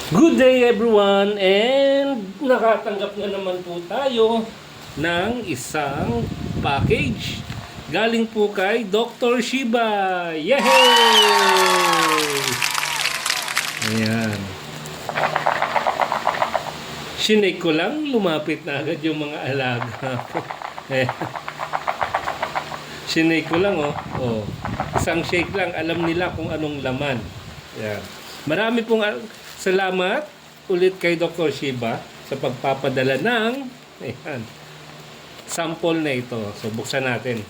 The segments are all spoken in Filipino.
Good day everyone, and nakatanggap na naman po tayo ng isang package galing po kay Dr. Shiba. Yehey! Ayan. Sinake ko lang, lumapit na agad yung mga alaga. Sinake ko lang, oh. Isang shake lang, alam nila kung anong laman. Ayan. Marami pong salamat ulit kay Dr. Shiba sa pagpapadala ng sample na ito. So, buksan natin.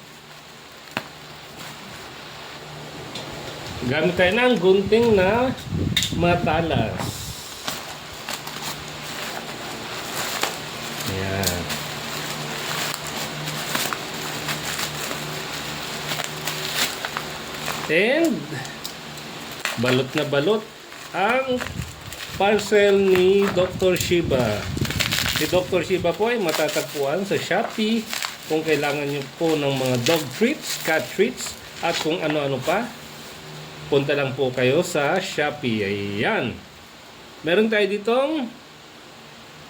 Gamit tayo ng gunting na matalas. Ayan. And balot na balot ang parcel ni Dr. Shiba. Si Dr. Shiba po ay matatagpuan sa Shopee kung kailangan nyo po ng mga dog treats, cat treats, at kung ano-ano pa. Punta lang po kayo sa Shopee. Ayan. Meron tayo ditong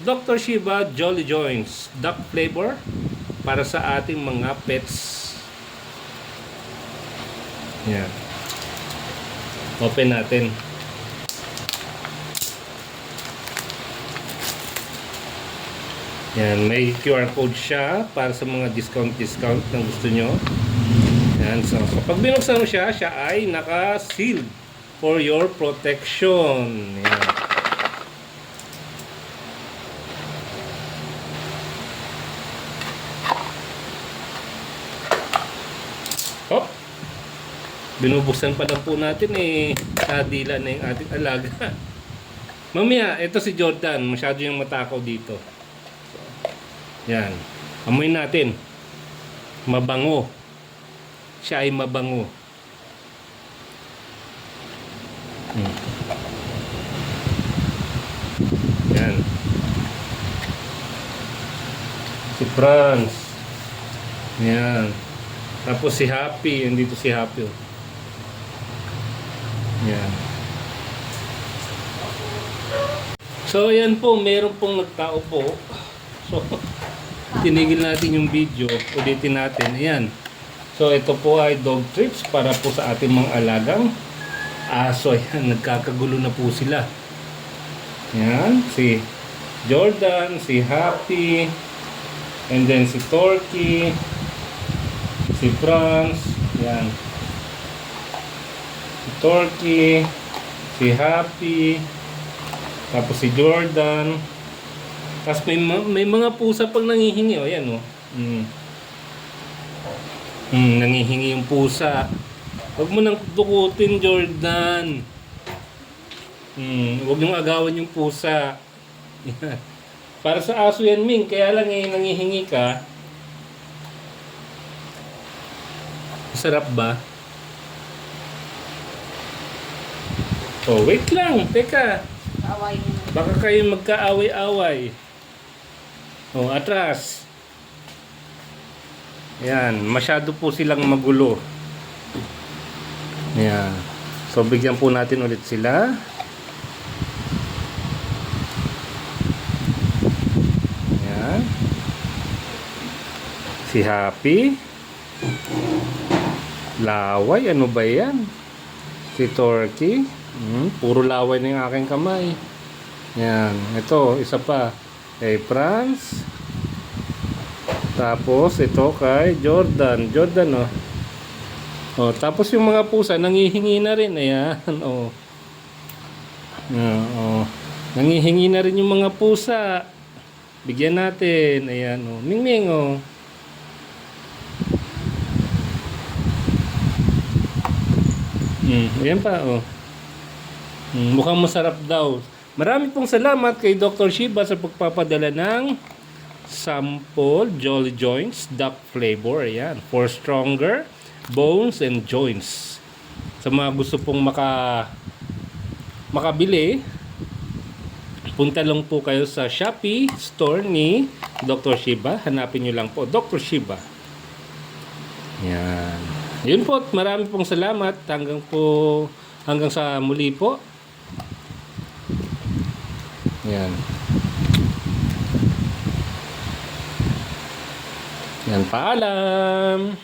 Dr. Shiba Jolly Joints duck flavor para sa ating mga pets. Ayan. Open natin. Yan, may QR code siya para sa mga discount na gusto nyo. Yan, so kapag binuksan mo siya, siya ay naka-sealed for your protection. Yan. Hop! Binubuksan pa lang po natin nadila na yung ating alaga. Mamaya, ito si Jordan, masyado yung matakaw dito. Yan. Amoy natin. Mabango. Siya ay mabango. Yan. Si Franz. Yan. Tapos si Happy. Andito si Happy. Yan. So, yan po. Meron pong nagtao po. So, tinigil natin yung video, ulitin natin. Ayan. So, ito po ay dog treats para po sa ating mga alagang aso. Ayan, nagkakagulo na po sila. Ayan, si Jordan, si Happy, and then si Torky, si Franz. Ayan. Si Torky, si Happy, tapos si Jordan. Tapos may mga pusa pag nangihingi, ayan nangihingi yung pusa. Huwag mo nang dukutin, Jordan. Huwag niyong agawan yung pusa. Para sa aso yan, Ming, kaya lang nangihingi ka. Masarap ba? Oh, wait lang, teka. Baka kayo magkaaway-away. Oh, atras. Ayan, masyado po silang magulo. Ayan. So, bigyan po natin ulit sila. Ayan. Si Happy. Laway, ano ba yan? Si Torky. Puro laway na yung aking kamay. Ayan. Ito, isa pa. Kay Franz. Tapos ito kay Jordan. Jordan, oh, tapos yung mga pusa nangihingi na rin. Ayan, oh. Nangihingi na rin yung mga pusa. Bigyan natin. Ayan, oh. Mingming, oh. Ayan pa, oh. Mukhang masarap daw. Marami pong salamat kay Dr. Shiba sa pagpapadala ng sample Jolly Joints duck flavor. Ayan, for stronger bones and joints. Sa mga gusto pong makabili, punta lang po kayo sa Shopee store ni Dr. Shiba. Hanapin nyo lang po Dr. Shiba. Ayan. Yun po, marami pong salamat. Hanggang sa muli po. Yan. Yan, paalam!